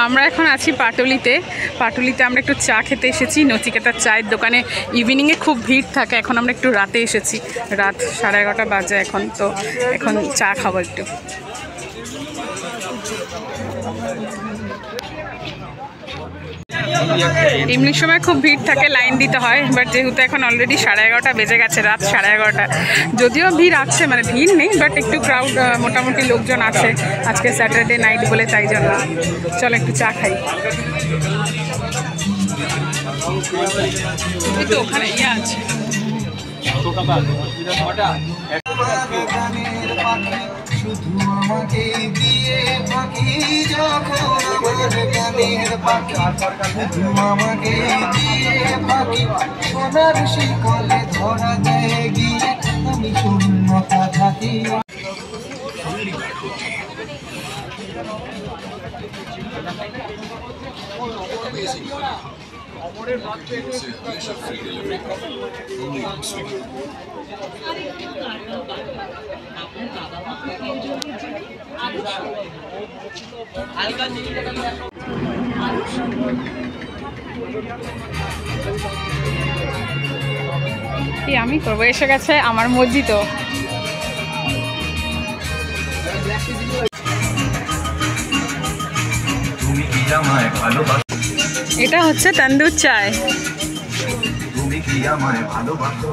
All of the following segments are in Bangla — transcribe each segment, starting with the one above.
আমরা এখন আছি পাটুলিতে। পাটুলিতে আমরা একটু চা খেতে এসেছি, নচিকেতার চায়ের দোকানে। ইভিনিংয়ে খুব ভিড় থাকে, এখন আমরা একটু রাতে এসেছি, রাত 11:30 বাজে এখন। তো এখন চা খাবো একটু। এমনি সময় খুব ভিড় থাকে, লাইন দিতে হয়, বাট যেহেতু এখন অলরেডি 11:30 বেজে গেছে, রাত 11:30, যদিও ভিড় আছে, মানে ভিড় নেই, বাট একটু ক্রাউড, মোটামুটি লোকজন আছে আজকে স্যাটারডে নাইট বলে, তাই জন্য চলো একটু চা খাই। তো ওখানে ইয়ে আছে, শুধু আমাকে দিয়ে পাখি যখন আমার গানের পাখি, শুধু আমাকে দিয়ে পাখি সোনার শিকলে ধরা দেয় গিয়ে আমি শূন্যতা থাকি। আমি করবো, এসে গেছে আমার মসজিদ। এটা হচ্ছে তন্দুর চায়। তুমি কি আমায় ভালোবাসো?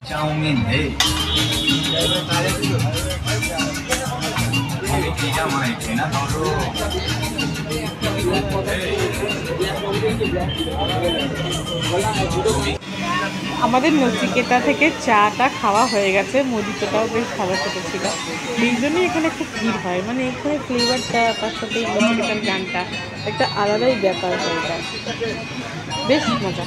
চাউমিন হে তুমি কি আমায় কেনা ধরো? আমাদের নচিকেতা থেকে চাটা খাওয়া হয়ে গেছে, মজিটাও বেশ ভালো খেতে ছিল, এই জন্যই এখানে খুব ভিড় হয়। মানে এখানে ফ্লেভারটা, তার সাথে নচিকেতার গানটা একটা আলাদাই ব্যাপার হয়ে যায়, বেশ মজা।